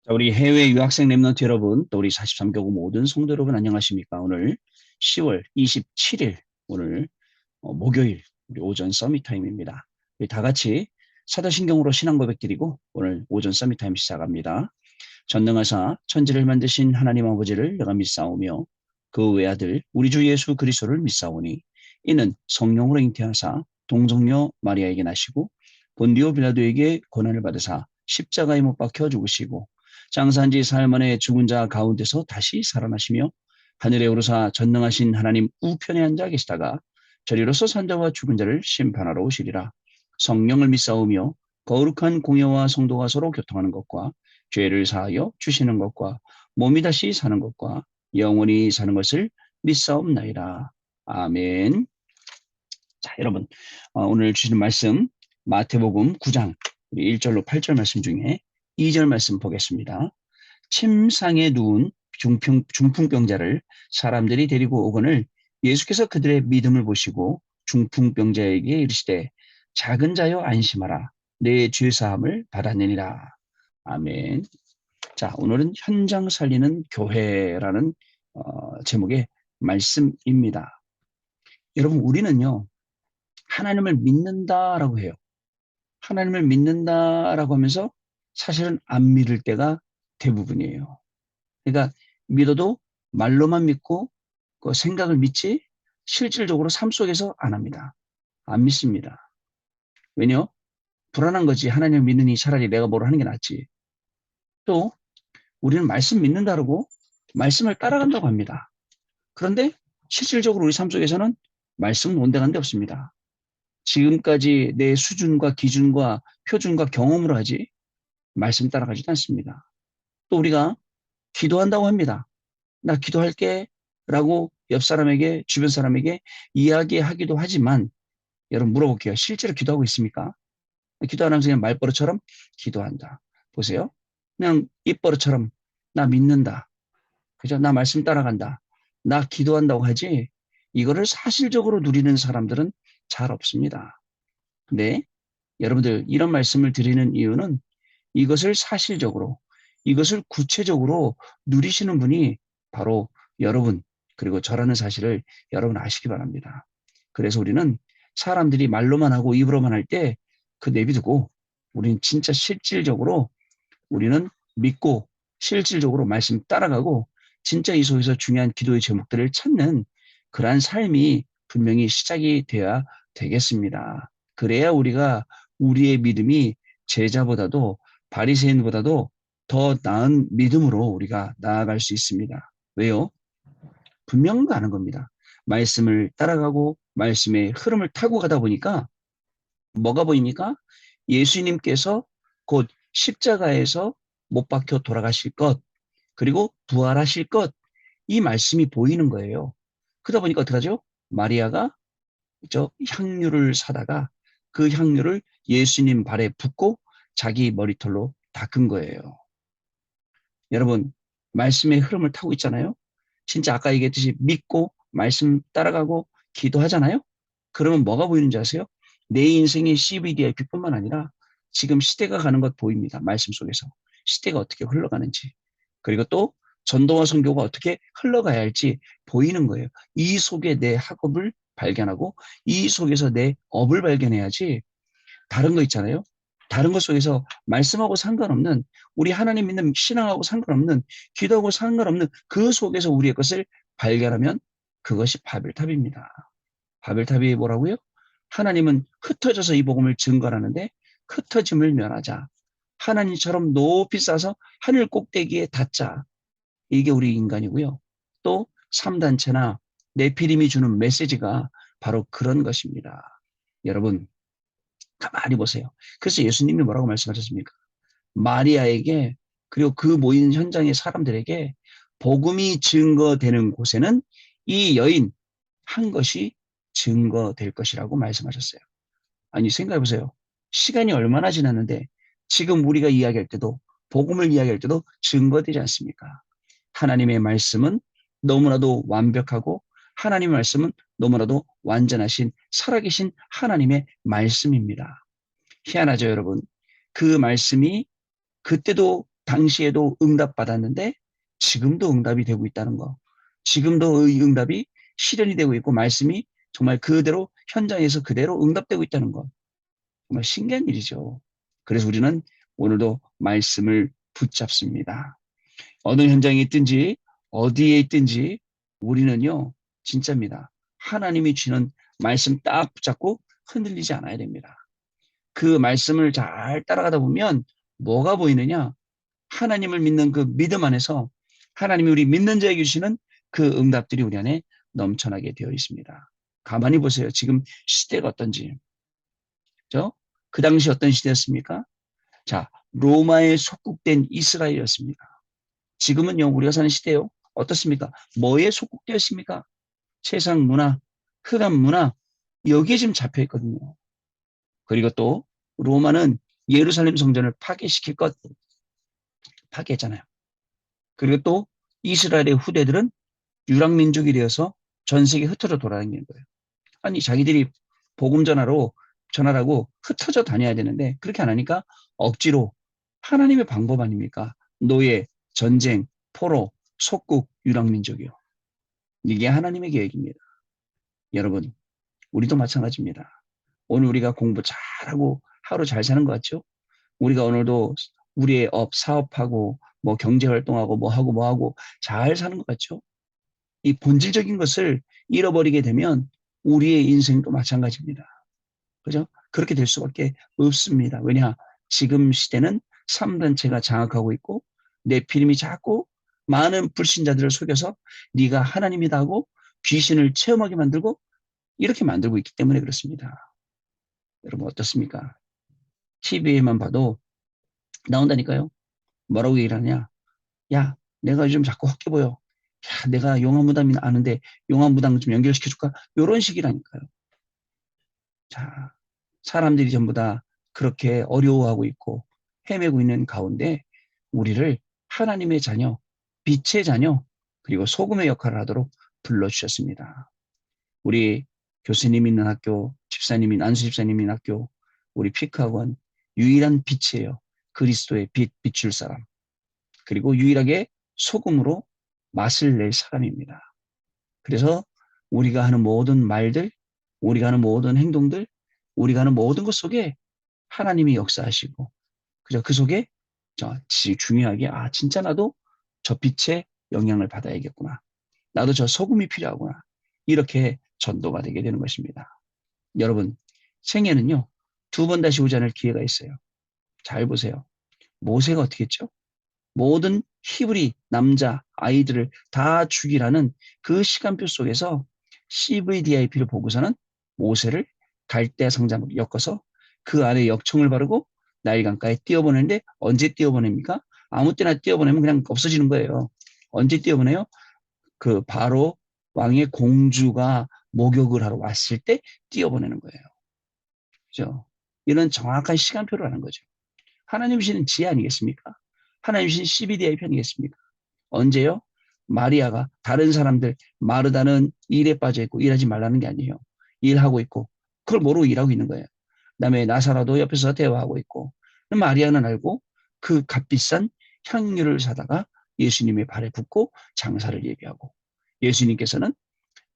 자, 우리 해외 유학생 랩런트 여러분, 또 우리 43교구 모든 성도 여러분 안녕하십니까? 오늘 10월 27일, 오늘 목요일 우리 오전 서밋 타임입니다. 우리 다 같이 사도신경으로 신앙 고백 드리고 오늘 오전 서밋 타임 시작합니다. 전능하사 천지를 만드신 하나님 아버지를 내가 믿사오며 그 외아들 우리 주 예수 그리스도를 믿사오니 이는 성령으로 잉태하사 동정녀 마리아에게 나시고 본디오 빌라도에게 고난을 받으사 십자가에 못 박혀 죽으시고 장사한 지 사흘 만에 죽은 자 가운데서 다시 살아나시며 하늘에 오르사 전능하신 하나님 우편에 앉아 계시다가 저리로서 산자와 죽은 자를 심판하러 오시리라. 성령을 믿사오며 거룩한 공예와 성도가 서로 교통하는 것과 죄를 사하여 주시는 것과 몸이 다시 사는 것과 영원히 사는 것을 믿사옵나이다. 아멘. 자, 여러분, 오늘 주시는 말씀 마태복음 9장 1절로 8절 말씀 중에 2절 말씀 보겠습니다. 침상에 누운 중풍병자를 사람들이 데리고 오거늘 예수께서 그들의 믿음을 보시고 중풍병자에게 이르시되 작은 자여 안심하라 내 죄사함을 받았느니라. 아멘. 자, 오늘은 현장 살리는 교회라는 제목의 말씀입니다. 여러분, 우리는요, 하나님을 믿는다라고 해요. 하나님을 믿는다라고 하면서 사실은 안 믿을 때가 대부분이에요. 그러니까 믿어도 말로만 믿고 그 생각을 믿지 실질적으로 삶 속에서 안 합니다. 안 믿습니다. 왜냐? 불안한 거지. 하나님을 믿느니 차라리 내가 뭘 하는 게 낫지. 또 우리는 말씀 믿는다고 말씀을 따라간다고 합니다. 그런데 실질적으로 우리 삶 속에서는 말씀은 온데간데 없습니다. 지금까지 내 수준과 기준과 표준과 경험으로 하지 말씀 따라가지도 않습니다. 또 우리가 기도한다고 합니다. 나 기도할게 라고 옆 사람에게 주변 사람에게 이야기하기도 하지만 여러분 물어볼게요. 실제로 기도하고 있습니까? 기도 안 하면서 그냥 말버릇처럼 기도한다. 보세요. 그냥 입버릇처럼 나 믿는다. 그죠? 나 말씀 따라간다. 나 기도한다고 하지 이거를 사실적으로 누리는 사람들은 잘 없습니다. 근데 여러분들 이런 말씀을 드리는 이유는 이것을 사실적으로 이것을 구체적으로 누리시는 분이 바로 여러분 그리고 저라는 사실을 여러분 아시기 바랍니다. 그래서 우리는 사람들이 말로만 하고 입으로만 할 때 그 내비두고 우리는 진짜 실질적으로 우리는 믿고 실질적으로 말씀 따라가고 진짜 이 속에서 중요한 기도의 제목들을 찾는 그러한 삶이 분명히 시작이 돼야 되겠습니다. 그래야 우리가 우리의 믿음이 제자보다도 바리새인보다도 더 나은 믿음으로 우리가 나아갈 수 있습니다. 왜요? 분명한 아는 겁니다. 말씀을 따라가고 말씀의 흐름을 타고 가다 보니까 뭐가 보입니까? 예수님께서 곧 십자가에서 못 박혀 돌아가실 것, 그리고 부활하실 것, 이 말씀이 보이는 거예요. 그러다 보니까 어떡 하죠? 마리아가 저 향유를 사다가 그 향유를 예수님 발에 붓고 자기 머리털로 닦은 거예요. 여러분, 말씀의 흐름을 타고 있잖아요. 진짜 아까 얘기했듯이 믿고 말씀 따라가고 기도하잖아요. 그러면 뭐가 보이는지 아세요? 내 인생의 CVDIP뿐만 아니라 지금 시대가 가는 것 보입니다. 말씀 속에서. 시대가 어떻게 흘러가는지. 그리고 또 전도와 선교가 어떻게 흘러가야 할지 보이는 거예요. 이 속에 내 학업을 발견하고 이 속에서 내 업을 발견해야지 다른 거 있잖아요. 다른 것 속에서 말씀하고 상관없는 우리 하나님 믿는 신앙하고 상관없는 기도하고 상관없는 그 속에서 우리의 것을 발견하면 그것이 바벨탑입니다. 바벨탑이 뭐라고요? 하나님은 흩어져서 이 복음을 증거하는데 흩어짐을 면하자. 하나님처럼 높이 쌓아서 하늘 꼭대기에 닿자. 이게 우리 인간이고요. 또 3단체나 네피림이 주는 메시지가 바로 그런 것입니다. 여러분 가만히 보세요. 그래서 예수님이 뭐라고 말씀하셨습니까? 마리아에게 그리고 그 모인 현장의 사람들에게 복음이 증거되는 곳에는 이 여인 한 것이 증거될 것이라고 말씀하셨어요. 아니 생각해 보세요. 시간이 얼마나 지났는데 지금 우리가 이야기할 때도 복음을 이야기할 때도 증거되지 않습니까? 하나님의 말씀은 너무나도 완벽하고 하나님의 말씀은 너무나도 완전하신 살아계신 하나님의 말씀입니다. 희한하죠, 여러분. 그 말씀이 그때도 당시에도 응답받았는데 지금도 응답이 되고 있다는 거. 지금도 이 응답이 실현이 되고 있고 말씀이 정말 그대로 현장에서 그대로 응답되고 있다는 거. 정말 신기한 일이죠. 그래서 우리는 오늘도 말씀을 붙잡습니다. 어느 현장에 있든지 어디에 있든지 우리는요, 진짜입니다. 하나님이 주는 말씀 딱 붙잡고 흔들리지 않아야 됩니다. 그 말씀을 잘 따라가다 보면 뭐가 보이느냐? 하나님을 믿는 그 믿음 안에서 하나님이 우리 믿는 자에게 주시는 그 응답들이 우리 안에 넘쳐나게 되어 있습니다. 가만히 보세요. 지금 시대가 어떤지. 그죠? 그 당시 어떤 시대였습니까? 자, 로마에 속국된 이스라엘이었습니다. 지금은요, 우리가 사는 시대요. 어떻습니까? 뭐에 속국되었습니까? 세상 문화, 흑암 문화, 여기에 지금 잡혀 있거든요. 그리고 또 로마는 예루살렘 성전을 파괴시킬 것 파괴했잖아요. 그리고 또 이스라엘의 후대들은 유랑민족이 되어서 전 세계에 흩어져 돌아다니는 거예요. 아니 자기들이 복음 전하라고 흩어져 다녀야 되는데 그렇게 안 하니까 억지로 하나님의 방법 아닙니까? 노예, 전쟁, 포로, 속국, 유랑민족이요. 이게 하나님의 계획입니다. 여러분, 우리도 마찬가지입니다. 오늘 우리가 공부 잘하고 하루 잘 사는 것 같죠? 우리가 오늘도 우리의 사업하고 뭐 경제활동하고 뭐 하고 잘 사는 것 같죠? 이 본질적인 것을 잃어버리게 되면 우리의 인생도 마찬가지입니다. 그죠? 그렇게 될 수밖에 없습니다. 왜냐? 지금 시대는 3단체가 장악하고 있고 네피림이 자꾸 많은 불신자들을 속여서 네가 하나님이다 하고 귀신을 체험하게 만들고 이렇게 만들고 있기 때문에 그렇습니다. 여러분 어떻습니까? TV에만 봐도 나온다니까요. 뭐라고 얘기를 하냐? 야, 내가 요즘 자꾸 헛게 보여. 야, 내가 용화무당 아는데 용화무당 좀 연결시켜줄까? 이런 식이라니까요. 자, 사람들이 전부 다 그렇게 어려워하고 있고 헤매고 있는 가운데 우리를 하나님의 자녀, 빛의 자녀, 그리고 소금의 역할을 하도록 불러주셨습니다. 우리 교수님 있는 학교, 집사님, 안수 집사님 있는 학교, 우리 피크학원 유일한 빛이에요. 그리스도의 빛, 비출 사람. 그리고 유일하게 소금으로 맛을 낼 사람입니다. 그래서 우리가 하는 모든 말들, 우리가 하는 모든 행동들, 우리가 하는 모든 것 속에 하나님이 역사하시고, 그죠? 그 속에 중요하게, 진짜 나도 저 빛의 영향을 받아야겠구나. 나도 저 소금이 필요하구나. 이렇게 전도가 되게 되는 것입니다. 여러분, 생애는요, 2번 다시 오지 않을 기회가 있어요. 잘 보세요. 모세가 어떻게 했죠? 모든 히브리 남자 아이들을 다 죽이라는 그 시간표 속에서 CVDIP를 보고서는 모세를 갈대 상자로 엮어서 그 안에 역청을 바르고 나일강가에 띄워보내는데 언제 띄워보냅니까? 아무 때나 띄워보내면 그냥 없어지는 거예요. 언제 띄워보내요? 그 바로 왕의 공주가 목욕을 하러 왔을 때 띄워보내는 거예요. 그죠? 이런 정확한 시간표를 하는 거죠. 하나님 주시는 지혜 아니겠습니까? 하나님 주신 CBDIP 아니겠습니까? 언제요? 마리아가 다른 사람들 마르다는 일에 빠져 있고 일하지 말라는 게 아니에요. 일하고 있고 그걸 모르고 일하고 있는 거예요. 그다음에 나사라도 옆에서 대화하고 있고 마리아는 알고 그 값비싼 향유를 사다가 예수님의 발에 붓고 장사를 예비하고 예수님께서는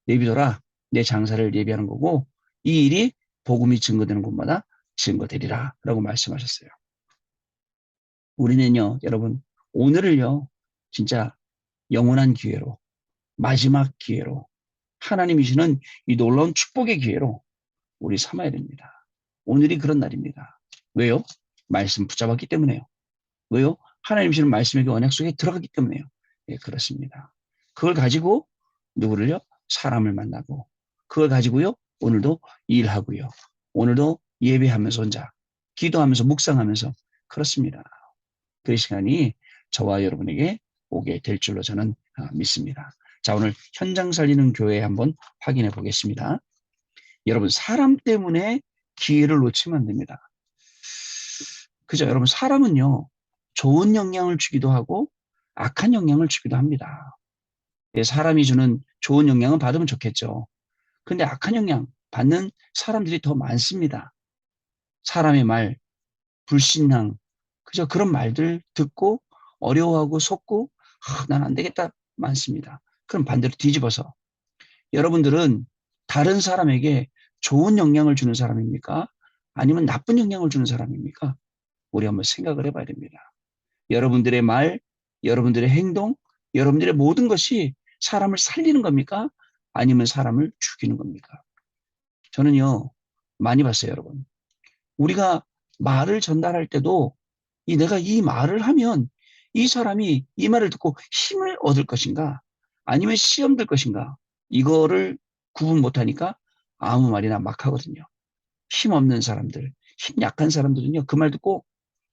내비둬라 내 장사를 예비하는 거고 이 일이 복음이 증거되는 곳마다 증거되리라 라고 말씀하셨어요. 우리는요 여러분 오늘을요 진짜 영원한 기회로 마지막 기회로 하나님이 주는 이 놀라운 축복의 기회로 우리 삼아야 됩니다. 오늘이 그런 날입니다. 왜요? 말씀 붙잡았기 때문에요. 왜요? 하나님 주시는 말씀의 그 언약 속에 들어갔기 때문에요. 예, 그렇습니다. 그걸 가지고 누구를요? 사람을 만나고 그걸 가지고요. 오늘도 일하고요. 오늘도 예배하면서 혼자 기도하면서 묵상하면서 그렇습니다. 그 시간이 저와 여러분에게 오게 될 줄로 저는 믿습니다. 자, 오늘 현장 살리는 교회 한번 확인해 보겠습니다. 여러분, 사람 때문에 기회를 놓치면 안 됩니다. 그죠? 여러분, 사람은요, 좋은 영향을 주기도 하고, 악한 영향을 주기도 합니다. 사람이 주는 좋은 영향은 받으면 좋겠죠. 근데 악한 영향 받는 사람들이 더 많습니다. 사람의 말, 불신앙, 그죠? 그런 말들 듣고 어려워하고 속고 난 안 되겠다 많습니다. 그럼 반대로 뒤집어서 여러분들은 다른 사람에게 좋은 영향을 주는 사람입니까? 아니면 나쁜 영향을 주는 사람입니까? 우리 한번 생각을 해봐야 됩니다. 여러분들의 말, 여러분들의 행동, 여러분들의 모든 것이 사람을 살리는 겁니까? 아니면 사람을 죽이는 겁니까? 저는요, 많이 봤어요, 여러분. 우리가 말을 전달할 때도 내가 이 말을 하면 이 사람이 이 말을 듣고 힘을 얻을 것인가? 아니면 시험 들 것인가? 이거를 구분 못하니까 아무 말이나 막 하거든요. 힘 없는 사람들, 힘 약한 사람들은요, 그 말 듣고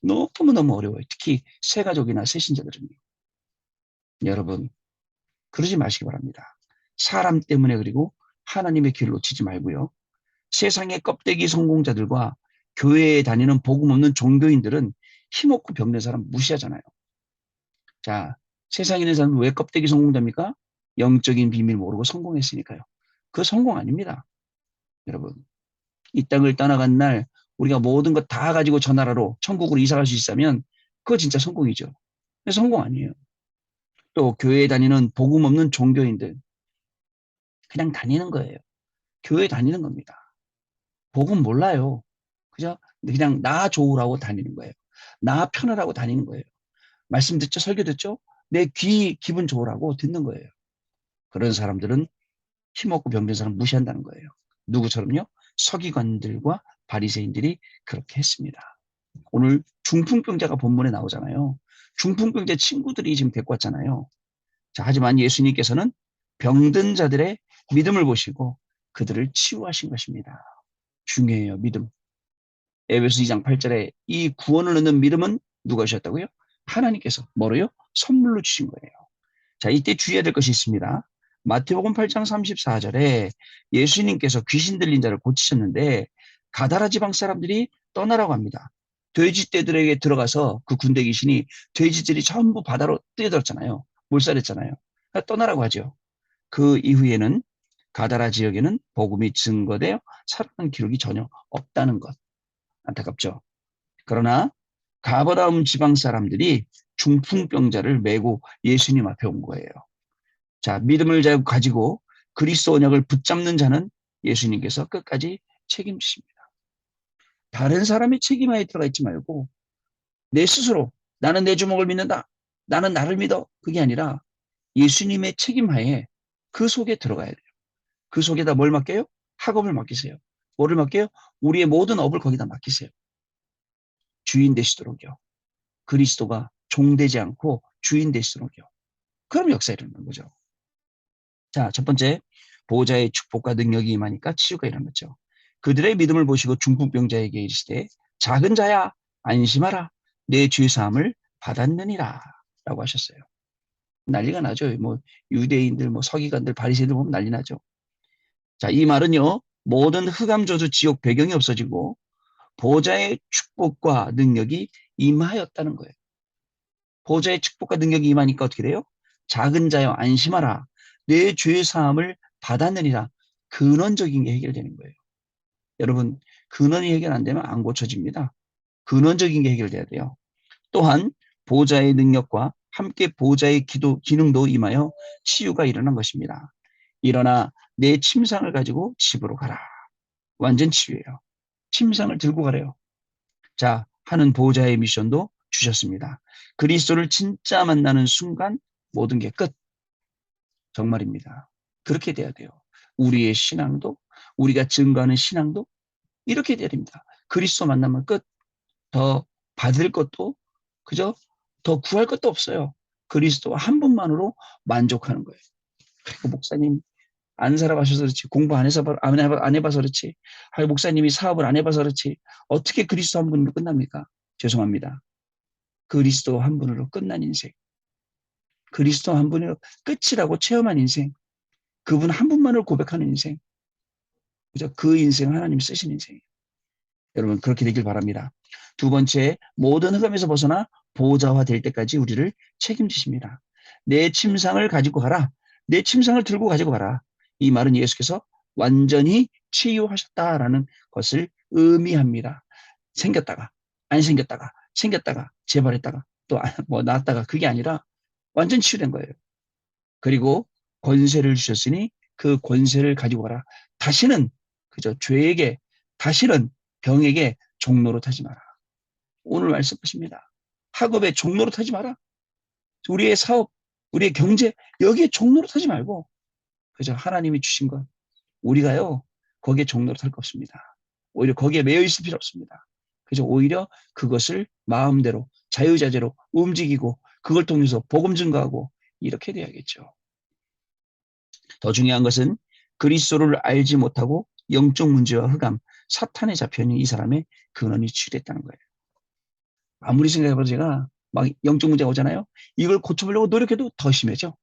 너무너무 어려워요. 특히 새가족이나 새신자들은요. 여러분, 그러지 마시기 바랍니다. 사람 때문에 그리고 하나님의 길을 놓치지 말고요. 세상의 껍데기 성공자들과 교회에 다니는 복음 없는 종교인들은 힘없고 병든 사람 무시하잖아요. 자, 세상에 있는 사람은 왜 껍데기 성공자입니까? 영적인 비밀 모르고 성공했으니까요. 그 성공 아닙니다. 여러분, 이 땅을 떠나간 날 우리가 모든 것 다 가지고 저 나라로 천국으로 이사 갈 수 있다면 그거 진짜 성공이죠. 근데 성공 아니에요. 또 교회에 다니는 복음 없는 종교인들 그냥 다니는 거예요. 교회 다니는 겁니다. 복음 몰라요. 그죠? 그냥 나 좋으라고 다니는 거예요. 나 편하라고 다니는 거예요. 말씀 듣죠? 설교 듣죠? 내 기분 좋으라고 듣는 거예요. 그런 사람들은 힘없고 병든 사람 무시한다는 거예요. 누구처럼요? 서기관들과 바리새인들이 그렇게 했습니다. 오늘 중풍병자가 본문에 나오잖아요. 중풍병자 친구들이 지금 데리고 왔잖아요. 자, 하지만 예수님께서는 병든 자들의 믿음을 보시고 그들을 치유하신 것입니다. 중요해요, 믿음. 에베소 2장 8절에 이 구원을 얻는 믿음은 누가 주셨다고요? 하나님께서 뭐로요? 선물로 주신 거예요. 자, 이때 주의해야 될 것이 있습니다. 마태복음 8장 34절에 예수님께서 귀신 들린 자를 고치셨는데 가다라 지방 사람들이 떠나라고 합니다. 돼지떼들에게 들어가서 그 군대 귀신이 돼지들이 전부 바다로 뛰어들었잖아요. 몰살했잖아요. 그러니까 떠나라고 하죠. 그 이후에는 가다라 지역에는 복음이 증거되어 살아난 기록이 전혀 없다는 것. 안타깝죠. 그러나 가버나움 지방 사람들이 중풍병자를 메고 예수님 앞에 온 거예요. 자, 믿음을 가지고 그리스도 언약을 붙잡는 자는 예수님께서 끝까지 책임지십니다. 다른 사람의 책임하에 들어가 있지 말고 내 스스로 나는 내 주먹을 믿는다. 나는 나를 믿어. 그게 아니라 예수님의 책임하에 그 속에 들어가야 돼요. 그 속에다 뭘 맡겨요? 학업을 맡기세요. 뭐를 맡겨요? 우리의 모든 업을 거기다 맡기세요. 주인 되시도록요. 그리스도가 종되지 않고 주인 되시도록요. 그럼 역사 일어나는 거죠. 자, 첫 번째, 보호자의 축복과 능력이 임하니까 치유가 일어났죠. 그들의 믿음을 보시고 중풍병자에게 이르시되 작은 자야 안심하라 내 죄사함을 받았느니라 라고 하셨어요. 난리가 나죠. 뭐 유대인들, 뭐 서기관들, 바리새인들 보면 난리 나죠. 자, 이 말은요. 모든 흑암 저주 지옥 배경이 없어지고 보호자의 축복과 능력이 임하였다는 거예요. 보호자의 축복과 능력이 임하니까 어떻게 돼요? 작은 자여 안심하라. 내 죄 사함을 받았느니라. 근원적인 게 해결되는 거예요. 여러분, 근원이 해결 안 되면 안 고쳐집니다. 근원적인 게 해결돼야 돼요. 또한 보호자의 능력과 함께 보호자의 기능도 임하여 치유가 일어난 것입니다. 일어나 내 침상을 가지고 집으로 가라. 완전 치유예요. 침상을 들고 가래요. 자, 하는 보호자의 미션도 주셨습니다. 그리스도를 진짜 만나는 순간 모든 게 끝. 정말입니다. 그렇게 돼야 돼요. 우리의 신앙도 우리가 증거하는 신앙도 이렇게 돼야 됩니다. 그리스도 만나면 끝. 더 받을 것도 그죠? 더 구할 것도 없어요. 그리스도 한 분만으로 만족하는 거예요. 그리고 목사님 안 살아가셔서 그렇지 공부 안 해봐서 그렇지 목사님이 사업을 안 해봐서 그렇지 어떻게 그리스도 한 분으로 끝납니까? 죄송합니다. 그리스도 한 분으로 끝난 인생. 그리스도 한 분으로 끝이라고 체험한 인생. 그분 한 분만을 고백하는 인생. 그죠? 그 인생 하나님이 쓰신 인생이에요. 여러분 그렇게 되길 바랍니다. 두 번째, 모든 흑암에서 벗어나 보호자화 될 때까지 우리를 책임지십니다. 내 침상을 가지고 가라. 내 침상을 들고 가지고 가라. 이 말은 예수께서 완전히 치유하셨다라는 것을 의미합니다. 생겼다가 안 생겼다가 생겼다가 재발했다가 또 뭐 나았다가 그게 아니라 완전 치유된 거예요. 그리고 권세를 주셨으니 그 권세를 가지고 가라. 다시는 그저 죄에게 다시는 병에게 종로로 타지 마라. 오늘 말씀하십니다. 학업에 종로로 타지 마라. 우리의 사업, 우리의 경제 여기에 종로로 타지 말고 그저 하나님이 주신 것 우리가요 거기에 종로로 탈 거 없습니다. 오히려 거기에 매여 있을 필요 없습니다. 그래서 오히려 그것을 마음대로 자유자재로 움직이고 그걸 통해서 복음 증거하고 이렇게 돼야겠죠. 더 중요한 것은 그리스도를 알지 못하고 영적 문제와 흑암, 사탄에 잡혀 있는 이 사람의 근원이 치유됐다는 거예요. 아무리 생각해봐도 제가 막 영적 문제가 오잖아요. 이걸 고쳐보려고 노력해도 더 심해져.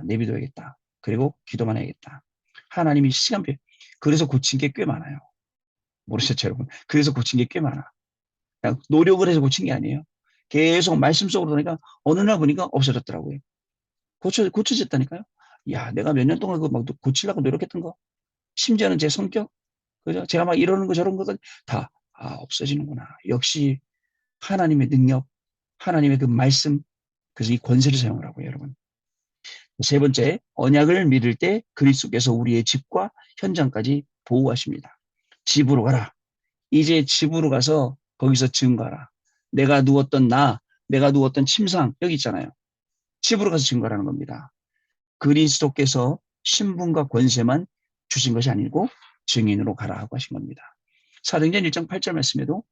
내비둬야겠다. 그리고 기도만 해야겠다. 하나님이 시간표. 그래서 고친 게 꽤 많아요. 모르셨죠, 여러분? 그래서 고친 게 꽤 많아. 그냥 노력을 해서 고친 게 아니에요. 계속 말씀 속으로 보니까 어느 날 보니까 없어졌더라고요. 고쳐졌다니까요. 야, 내가 몇 년 동안 그거 막 고치려고 노력했던 거. 심지어는 제 성격, 그죠? 제가 막 이러는 거 저런 것들 다, 없어지는구나. 역시 하나님의 능력, 하나님의 그 말씀, 그래서 이 권세를 사용하라고요, 여러분. 세 번째, 언약을 믿을 때 그리스도께서 우리의 집과 현장까지 보호하십니다. 집으로 가라. 이제 집으로 가서 거기서 증거하라. 내가 누웠던 침상, 여기 있잖아요. 집으로 가서 증거하라는 겁니다. 그리스도께서 신분과 권세만 주신 것이 아니고 증인으로 가라 하고 하신 겁니다. 사도행전 1장 8절 말씀에도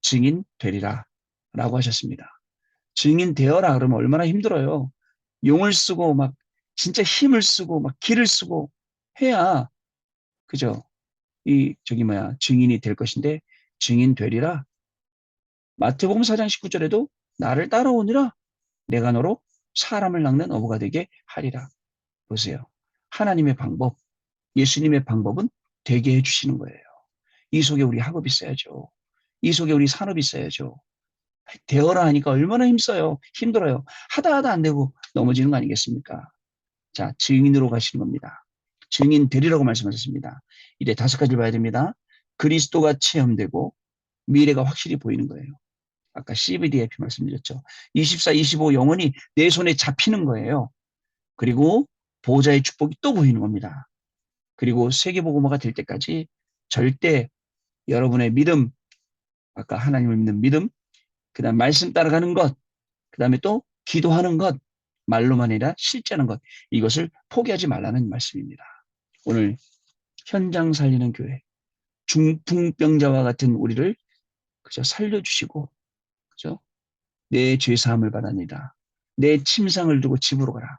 증인 되리라 라고 하셨습니다. 증인 되어라 그러면 얼마나 힘들어요. 용을 쓰고 막 진짜 힘을 쓰고 막 기를 쓰고 해야 그죠? 증인이 될 것인데 증인 되리라. 마태복음 4장 19절에도 나를 따라오니라 내가 너로 사람을 낚는 어부가 되게 하리라. 보세요. 하나님의 방법, 예수님의 방법은 되게 해주시는 거예요. 이 속에 우리 학업이 있어야죠. 이 속에 우리 산업이 있어야죠. 되어라 하니까 얼마나 힘들어요. 하다 안 되고 넘어지는 거 아니겠습니까? 자, 증인으로 가시는 겁니다. 증인 되리라고 말씀하셨습니다. 이제 5가지를 봐야 됩니다. 그리스도가 체험되고 미래가 확실히 보이는 거예요. 아까 CVDIP 말씀드렸죠. 24, 25 영원히 내 손에 잡히는 거예요. 그리고 보호자의 축복이 또 보이는 겁니다. 그리고 세계복음화가 될 때까지 절대 여러분의 믿음, 아까 하나님을 믿는 믿음, 그 다음 말씀 따라가는 것, 그 다음에 또 기도하는 것, 말로만 아니라 실제하는 것, 이것을 포기하지 말라는 말씀입니다. 오늘 현장 살리는 교회, 중풍병자와 같은 우리를 그저 살려주시고, 그죠? 내 죄사함을 받았니다. 내 침상을 두고 집으로 가라.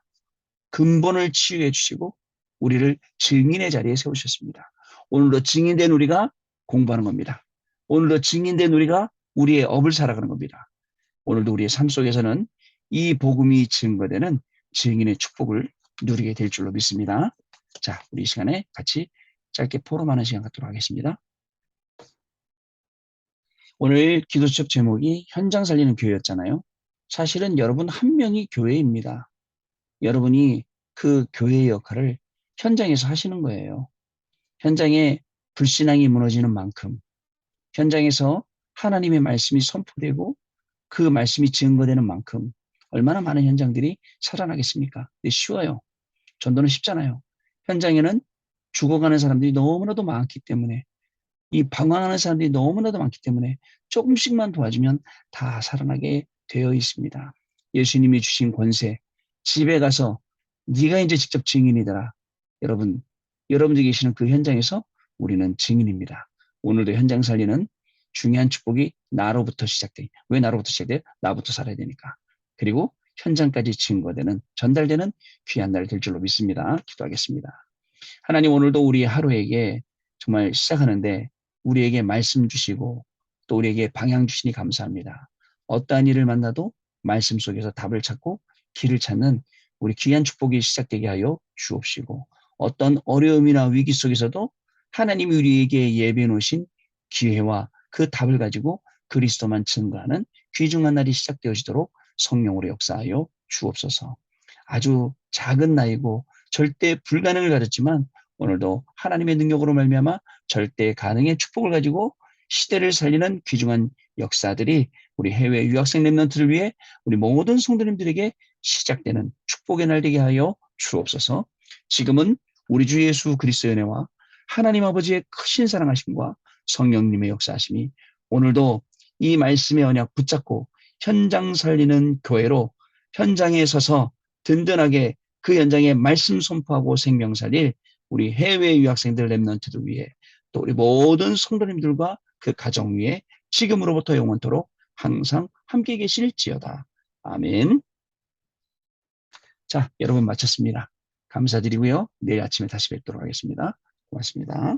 근본을 치유해 주시고 우리를 증인의 자리에 세우셨습니다. 오늘도 증인된 우리가 공부하는 겁니다. 오늘도 증인된 우리가 우리의 업을 살아가는 겁니다. 오늘도 우리의 삶 속에서는 이 복음이 증거되는 증인의 축복을 누리게 될 줄로 믿습니다. 자, 우리 이 시간에 같이 짧게 포럼하는 시간 갖도록 하겠습니다. 오늘 기도책 제목이 현장 살리는 교회였잖아요. 사실은 여러분 한 명이 교회입니다. 여러분이 그 교회의 역할을 현장에서 하시는 거예요. 현장에 불신앙이 무너지는 만큼, 현장에서 하나님의 말씀이 선포되고 그 말씀이 증거되는 만큼 얼마나 많은 현장들이 살아나겠습니까? 근데 쉬워요. 전도는 쉽잖아요. 현장에는 죽어가는 사람들이 너무나도 많기 때문에 이 방황하는 사람들이 너무나도 많기 때문에 조금씩만 도와주면 다 살아나게 되어 있습니다. 예수님이 주신 권세, 집에 가서 네가 이제 직접 증인이더라. 여러분들이 계시는 그 현장에서 우리는 증인입니다. 오늘도 현장 살리는 중요한 축복이 나로부터 시작돼. 왜 나로부터 시작돼? 나부터 살아야 되니까. 그리고 현장까지 증거되는, 전달되는 귀한 날 될 줄로 믿습니다. 기도하겠습니다. 하나님 오늘도 우리 하루에게 정말 시작하는데 우리에게 말씀 주시고 또 우리에게 방향 주시니 감사합니다. 어떠한 일을 만나도 말씀 속에서 답을 찾고 길을 찾는 우리 귀한 축복이 시작되게 하여 주옵시고 어떤 어려움이나 위기 속에서도 하나님이 우리에게 예비해 놓으신 기회와 그 답을 가지고 그리스도만 증거하는 귀중한 날이 시작되어지도록 성령으로 역사하여 주옵소서. 아주 작은 나이고 절대 불가능을 가졌지만 오늘도 하나님의 능력으로 말미암아 절대 가능의 축복을 가지고 시대를 살리는 귀중한 역사들이 우리 해외 유학생 랩런트를 위해 우리 모든 성도님들에게 시작되는 축복의 날 되게 하여 주옵소서. 지금은 우리 주 예수 그리스도의 은혜와 하나님 아버지의 크신 사랑하심과 성령님의 역사하심이 오늘도 이 말씀의 언약 붙잡고 현장 살리는 교회로 현장에 서서 든든하게 그 현장에 말씀 선포하고 생명 살릴 우리 해외 유학생들 랩런트들 위해 또 우리 모든 성도님들과 그 가정 위에 지금으로부터 영원토록 항상 함께 계실지어다. 아멘. 자, 여러분 마쳤습니다. 감사드리고요. 내일 아침에 다시 뵙도록 하겠습니다. 고맙습니다.